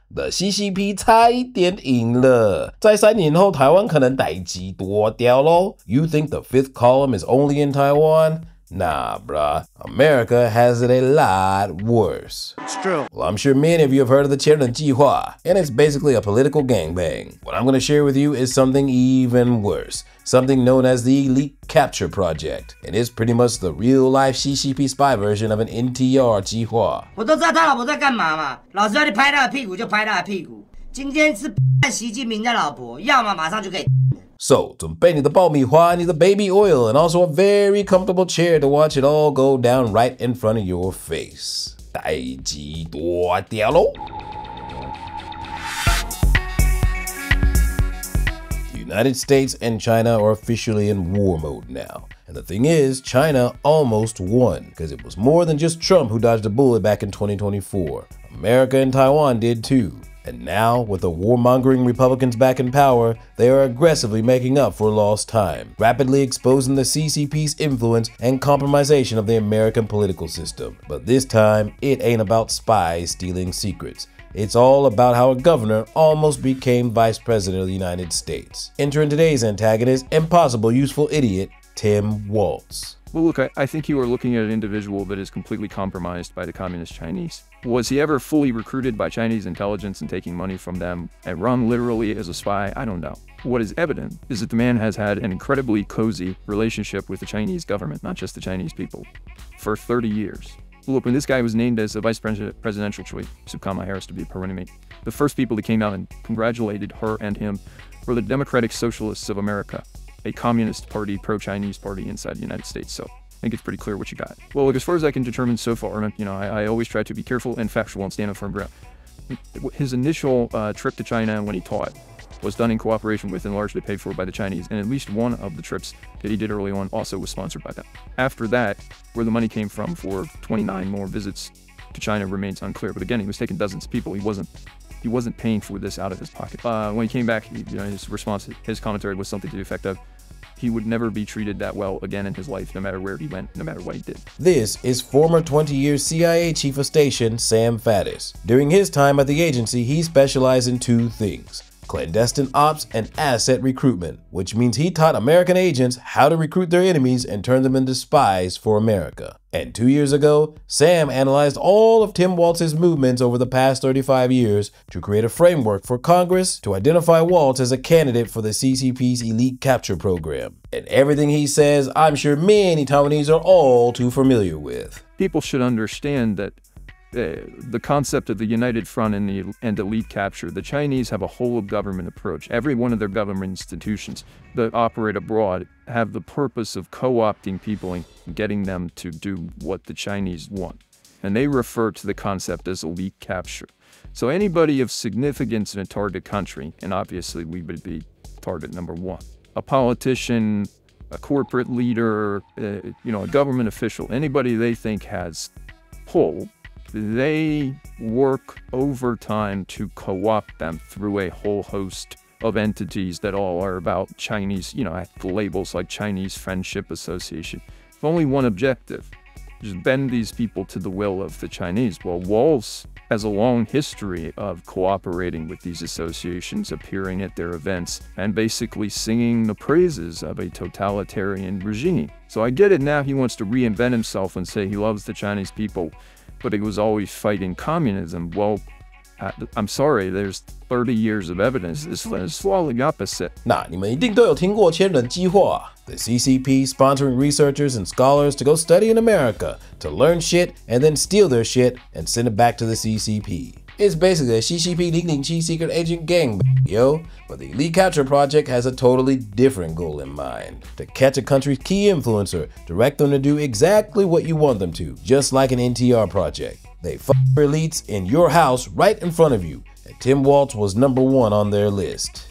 The CCP 差一点赢了，在3年后台湾可能代志大条咯。You think the fifth column is only in Taiwan? Nah, bruh. America has it a lot worse. It's true. Well, I'm sure many of you have heard of the 千人计划, and it's basically a political gangbang. What I'm going to share with you is something even worse, something known as the Elite Capture Project, and it's pretty much the real-life CCP spy version of an NTR 计划。我都知道他老婆在干嘛嘛，老子要你拍他的屁股就拍他的屁股。今天是习近平的老婆，要么马上就可以。So, 准备你的爆米花,你的 baby oil, and also a very comfortable chair to watch it all go down right in front of your face. 代志大条咯。The United States and China are officially in war mode now. And the thing is, China almost won, because it was more than just Trump who dodged a bullet back in 2024. America and Taiwan did too. And now, with the warmongering Republicans back in power, they are aggressively making up for lost time, rapidly exposing the CCP's influence and compromisation of the American political system. But this time, it ain't about spies stealing secrets. It's all about how a governor almost became vice president of the United States. Entering today's antagonist, impossible useful idiot, timwalz. Well, look, I think you are looking at an individual that is completely compromised by the communist Chinese. Was he ever fully recruited by Chinese intelligence and taking money from them and run literally as a spy? I don't know. What is evident is that the man has had an incredibly cozy relationship with the Chinese government, not just the Chinese people, for 30 years. Look, when this guy was named as a vice presidential choice, Kamala Harris to be her running mate, the first people that came out and congratulated her and him were the Democratic Socialists of America, a communist party, pro-Chinese party inside the United States. So I think it's pretty clear what you got. Well, look, as far as I can determine so far, I always try to be careful and factual and stand on firm ground. His initial trip to China when he taught was done in cooperation with and largely paid for by the Chinese, and at least one of the trips that he did early on also was sponsored by them. After that, where the money came from for 29 more visits to China remains unclear, but again, he was taking dozens of people. He wasn't paying for this out of his pocket. When he came back, his response, his commentary was something to the effect of, he would never be treated that well again in his life, no matter where he went, no matter what he did. This is former 20-year CIA Chief of Station Sam Faddis. During his time at the agency, he specialized in two things: clandestine ops and asset recruitment, which means he taught American agents how to recruit their enemies and turn them into spies for America. And 2 years ago, Sam analyzed all of timwalz's movements over the past 35 years to create a framework for Congress to identify Walz as a candidate for the CCP's Elite Capture Program. And everything he says, I'm sure many Taiwanese are all too familiar with. People should understand that the concept of the United Front and Elite Capture, the Chinese have a whole-of-government approach. Every one of their government institutions that operate abroad have the purpose of co-opting people and getting them to do what the Chinese want. And they refer to the concept as elite capture. So anybody of significance in a target country, and obviously we would be target number one, a politician, a corporate leader, a government official, anybody they think has pull, they work overtime to co-opt them through a whole host of entities that all are about Chinese, have labels like Chinese Friendship Association. With only one objective, just bend these people to the will of the Chinese. Well, Walz has a long history of cooperating with these associations, appearing at their events, and basically singing the praises of a totalitarian regime. So I get it now, he wants to reinvent himself and say he loves the Chinese people, but he was always fighting communism. Well, I'm sorry, there's 30 years of evidence. This is all the opposite. 那你们一定都有听过千人计划 The CCP sponsoring researchers and scholars to go study in America, to learn shit and then steal their shit and send it back to the CCP. It's basically a CCP 007 secret agent gang, yo. But the Elite Capture Project has a totally different goal in mind. To catch a country's key influencer, direct them to do exactly what you want them to, just like an NTR project. They f*** your elites in your house right in front of you, and timwalz was #1 on their list.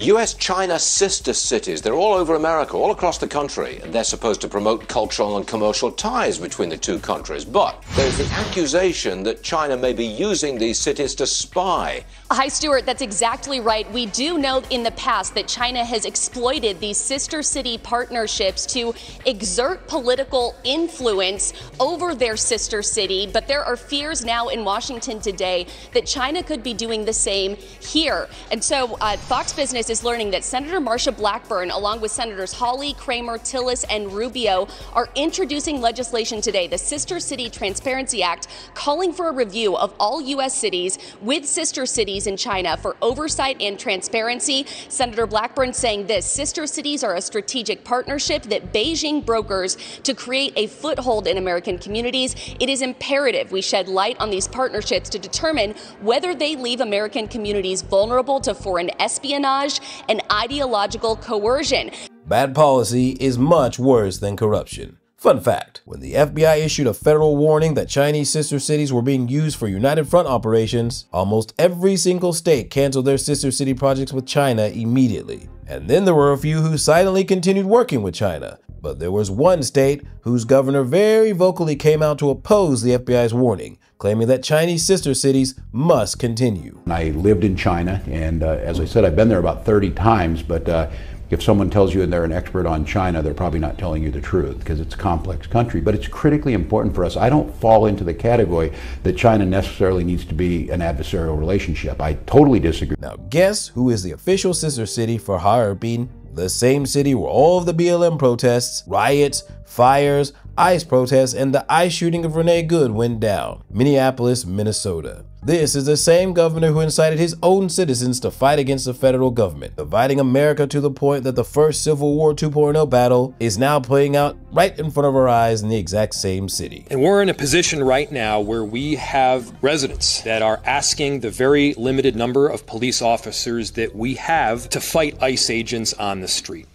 US-China sister cities, they're all over America, all across the country, and they're supposed to promote cultural and commercial ties between the two countries. But there's the accusation that China may be using these cities to spy. Hi, Stuart. That's exactly right. We do know in the past that China has exploited these sister city partnerships to exert political influence over their sister city. But there are fears now in Washington today that China could be doing the same here. And so Fox Business is learning that Senator Marsha Blackburn, along with Senators Hawley, Kramer, Tillis, and Rubio, are introducing legislation today, the Sister City Transparency Act, calling for a review of all U.S. cities with sister cities in China for oversight and transparency. Senator Blackburn saying this: sister cities are a strategic partnership that Beijing brokers to create a foothold in American communities. It is imperative we shed light on these partnerships to determine whether they leave American communities vulnerable to foreign espionage and ideological coercion. Bad policy is much worse than corruption. Fun fact, when the FBI issued a federal warning that Chinese sister cities were being used for United Front operations, almost every single state canceled their sister city projects with China immediately. And then there were a few who silently continued working with China. But there was one state whose governor very vocally came out to oppose the FBI's warning, claiming that Chinese sister cities must continue. I lived in China, and as I said, I've been there about 30 times, but if someone tells you they're an expert on China, they're probably not telling you the truth, because it's a complex country. But it's critically important for us. I don't fall into the category that China necessarily needs to be an adversarial relationship. I totally disagree. Now guess who is the official sister city for Harbin? The same city where all of the BLM protests, riots, fires, ICE protests, and the ICE shooting of Renee Good went down. Minneapolis, Minnesota. This is the same governor who incited his own citizens to fight against the federal government, dividing America to the point that the first Civil War 2.0 battle is now playing out right in front of our eyes in the exact same city. And we're in a position right now where we have residents that are asking the very limited number of police officers that we have to fight ICE agents on the street.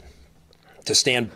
To stand.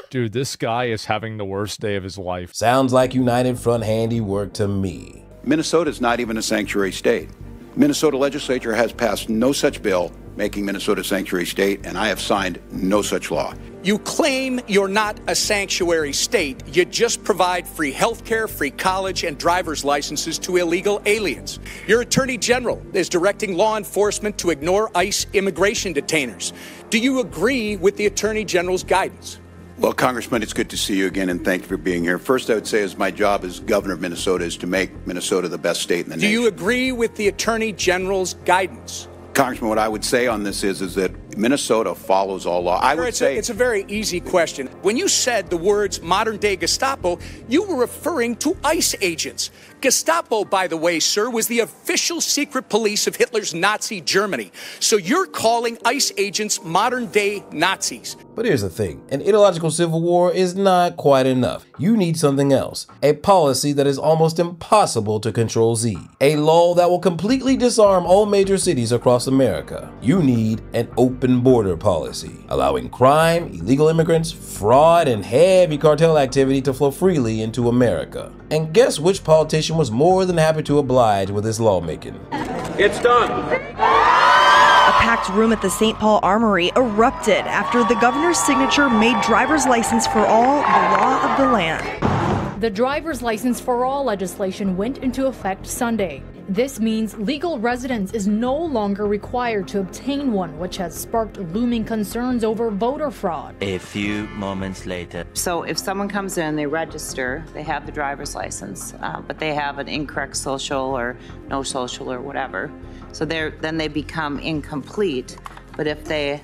Dude, this guy is having the worst day of his life. Sounds like United Front handiwork to me. Minnesota is not even a sanctuary state. Minnesota legislature has passed no such bill making Minnesota a sanctuary state, and I have signed no such law. You claim you're not a sanctuary state. You just provide free health care, free college, and driver's licenses to illegal aliens. Your attorney general is directing law enforcement to ignore ICE immigration detainers. Do you agree with the attorney general's guidance? Well, Congressman, it's good to see you again, and thank you for being here. First, I would say, as my job as governor of Minnesota is to make Minnesota the best state in the nation. Do you agree with the attorney general's guidance? Congressman, what I would say on this is that Minnesota follows all law. I would say it's a very easy question. When you said the words modern-day Gestapo, you were referring to ICE agents. Gestapo, by the way, sir, was the official secret police of Hitler's Nazi Germany. So you're calling ICE agents modern-day Nazis. But here's the thing, an ideological civil war is not quite enough. You need something else, a policy that is almost impossible to control Z, a law that will completely disarm all major cities across America. You need an open border policy, allowing crime, illegal immigrants, fraud, and heavy cartel activity to flow freely into America. And guess which politician was more than happy to oblige with this lawmaking? It's done. A packed room at the St. Paul Armory erupted after the governor's signature made driver's license for all the law of the land. The driver's license for all legislation went into effect Sunday. This means legal residence is no longer required to obtain one, which has sparked looming concerns over voter fraud. A few moments later. So if someone comes in, they register, they have the driver's license, but they have an incorrect social or no social or whatever. So then they become incomplete. But if they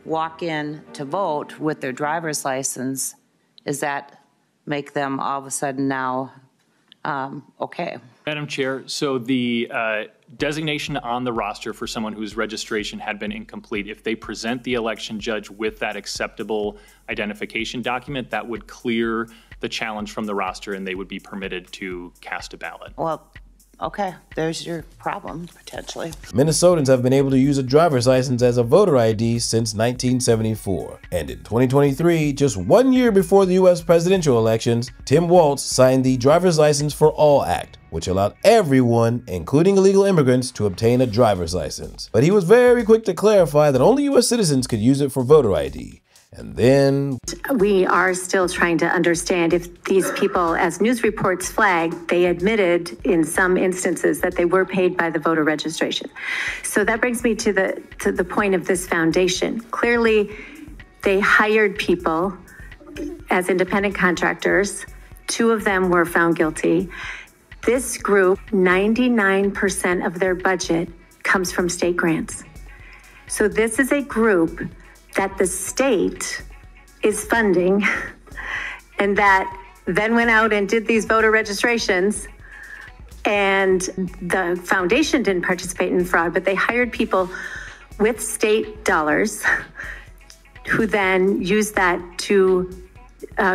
walk in to vote with their driver's license, does that make them all of a sudden now okay? Madam Chair, so the designation on the roster for someone whose registration had been incomplete, if they present the election judge with that acceptable identification document, that would clear the challenge from the roster and they would be permitted to cast a ballot. Well, Okay, there's your problem, potentially. Minnesotans have been able to use a driver's license as a voter ID since 1974. And in 2023, just 1 year before the US presidential elections, Walz signed the Driver's License for All Act, which allowed everyone, including illegal immigrants, to obtain a driver's license. But he was very quick to clarify that only US citizens could use it for voter ID. And then we are still trying to understand if these people, as news reports flagged, they admitted in some instances that they were paid by the voter registration. So that brings me to the point of this foundation. Clearly, they hired people as independent contractors. 2 of them were found guilty. This group, 99% of their budget comes from state grants. So this is a group that the state is funding and that then went out and did these voter registrations, and the foundation didn't participate in fraud, but they hired people with state dollars who then used that to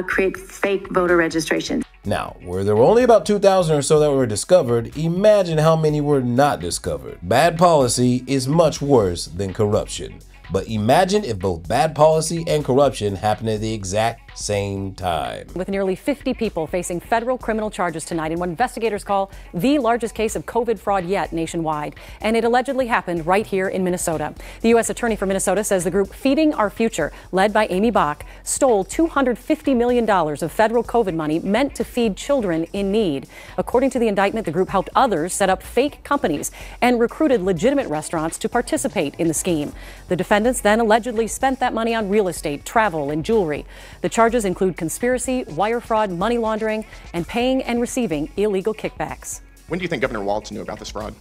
create fake voter registrations. Now, where there were only about 2,000 or so that were discovered, imagine how many were not discovered. Bad policy is much worse than corruption. But imagine if both bad policy and corruption happened at the exact same time. With nearly 50 people facing federal criminal charges tonight in what investigators call the largest case of COVID fraud yet nationwide. And it allegedly happened right here in Minnesota. The U.S. Attorney for Minnesota says the group Feeding Our Future, led by Amy Bach, stole $250 million of federal COVID money meant to feed children in need. According to the indictment, the group helped others set up fake companies and recruited legitimate restaurants to participate in the scheme. The defendants then allegedly spent that money on real estate, travel, and jewelry. The charges include conspiracy, wire fraud, money laundering, and paying and receiving illegal kickbacks. When do you think Governor Walz knew about this fraud?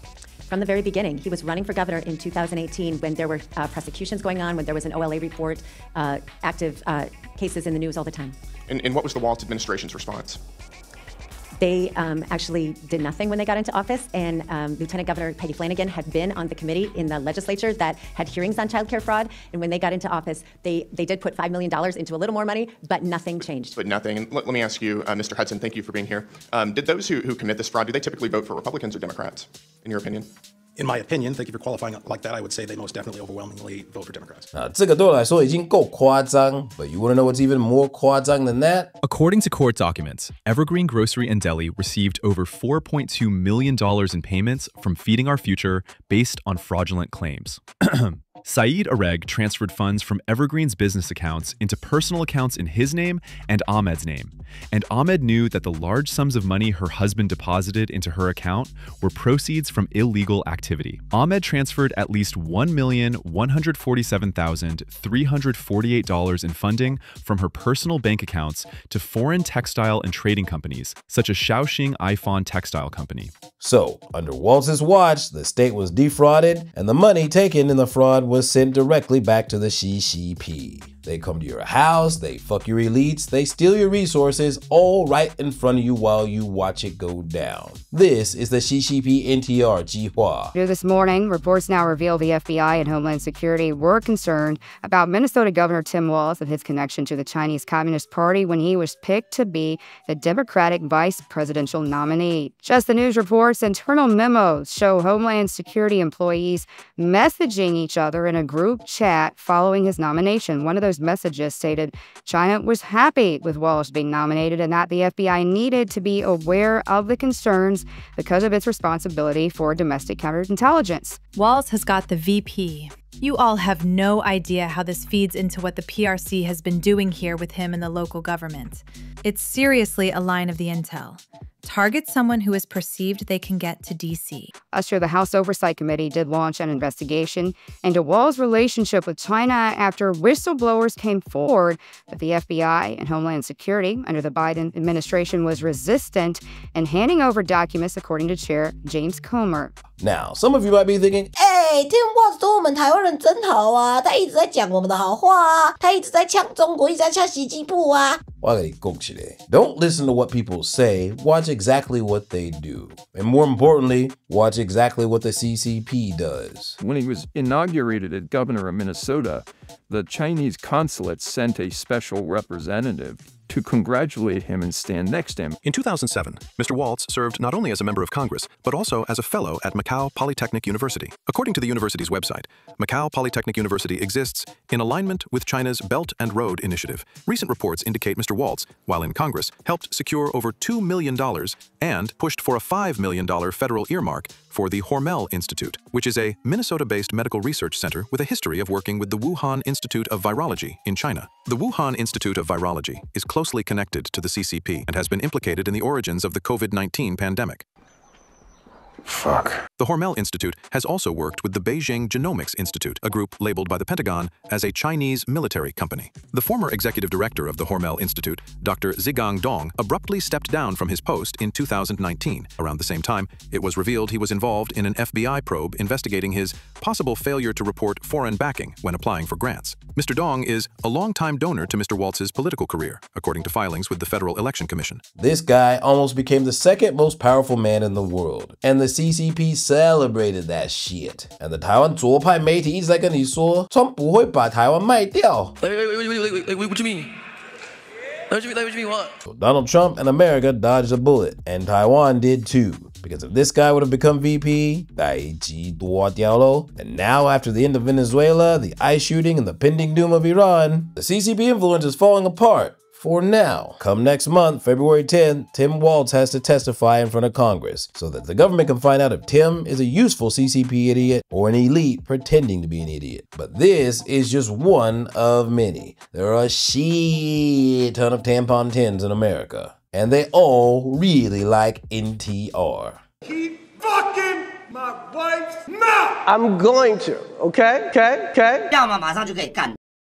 From the very beginning. He was running for governor in 2018 when there were prosecutions going on, when there was an OLA report, active cases in the news all the time. And what was the Walz administration's response? They actually did nothing when they got into office, and Lieutenant Governor Peggy Flanagan had been on the committee in the legislature that had hearings on child care fraud, and when they got into office, they did put $5 million into a little more money, but nothing changed. But nothing. And let me ask you, Mr. Hudson, thank you for being here. Did those who commit this fraud, do they typically vote for Republicans or Democrats, in your opinion? In my opinion, thank you for qualifying it like that, I would say they most definitely overwhelmingly vote for Democrats. 这个对我来说已经够夸张, but you want to know what's even more 夸张 than that? According to court documents, Evergreen Grocery and Deli received over $4.2 million in payments from Feeding Our Future based on fraudulent claims. Saeed Areg transferred funds from Evergreen's business accounts into personal accounts in his name and Ahmed's name. And Ahmed knew that the large sums of money her husband deposited into her account were proceeds from illegal activity. Ahmed transferred at least $1,147,348 in funding from her personal bank accounts to foreign textile and trading companies, such as Shaoxing Ifan Textile Company. So, under Walz's watch, the state was defrauded, and the money taken in the fraud was sent directly back to the CCP. They come to your house, they fuck your elites, they steal your resources, all right in front of you while you watch it go down. This is the CCP NTR Jihua. This morning, reports now reveal the FBI and Homeland Security were concerned about Minnesota Governor Tim Walz and his connection to the Chinese Communist Party when he was picked to be the Democratic vice presidential nominee. Just the news reports, internal memos show Homeland Security employees messaging each other in a group chat following his nomination. One of those messages stated China was happy with Walz being nominated and that the FBI needed to be aware of the concerns because of its responsibility for domestic counterintelligence. Walz has got the VP. You all have no idea how this feeds into what the PRC has been doing here with him in the local government. It's seriously a line of the intel. Target someone who is perceived they can get to D.C. Last year, the House Oversight Committee did launch an investigation into Walz's relationship with China after whistleblowers came forward that the FBI and Homeland Security under the Biden administration was resistant in handing over documents, according to Chair James Comer. Now, some of you might be thinking, Tim Walz 对我们台湾人真好啊，他一直在讲我们的好话啊，他一直在呛中国，一直在呛习近平啊。Don't listen to what people say, watch exactly what they do. And more importantly, watch exactly what the CCP does. When he was inaugurated as governor of Minnesota, the Chinese consulate sent a special representative to to congratulate him and stand next to him. In 2007, Mr. Walz served not only as a member of Congress, but also as a fellow at Macau Polytechnic University. According to the university's website, Macau Polytechnic University exists in alignment with China's Belt and Road Initiative. Recent reports indicate Mr. Walz, while in Congress, helped secure over $2 million and pushed for a $5 million federal earmark for the Hormel Institute, which is a Minnesota-based medical research center with a history of working with the Wuhan Institute of Virology in China. The Wuhan Institute of Virology is closely connected to the CCP and has been implicated in the origins of the COVID-19 pandemic. Fuck. The Hormel Institute has also worked with the Beijing Genomics Institute, a group labeled by the Pentagon as a Chinese military company. The former executive director of the Hormel Institute, Dr. Zhigang Dong, abruptly stepped down from his post in 2019. Around the same time, it was revealed he was involved in an FBI probe investigating his possible failure to report foreign backing when applying for grants. Mr. Dong is a longtime donor to Mr. Walz's political career, according to filings with the Federal Election Commission. This guy almost became the second most powerful man in the world, and the CCP celebrated that shit. And the 台湾左派媒体一直在跟你说，川普会把台湾卖掉。Wait, what you mean? What you mean what? So Donald Trump and America dodged a bullet, and Taiwan did too. Because if this guy would have become VP, and now after the end of Venezuela, the ICE shooting, and the pending doom of Iran, the CCP influence is falling apart. For now. Come next month, February 10th, Tim Walz has to testify in front of Congress so that the government can find out if Tim is a useful CCP idiot or an elite pretending to be an idiot. But this is just one of many. There are a shit ton of tampon tins in America, and they all really like NTR. Keep fucking my wife's mouth! I'm going to, okay? 要么马上就可以干。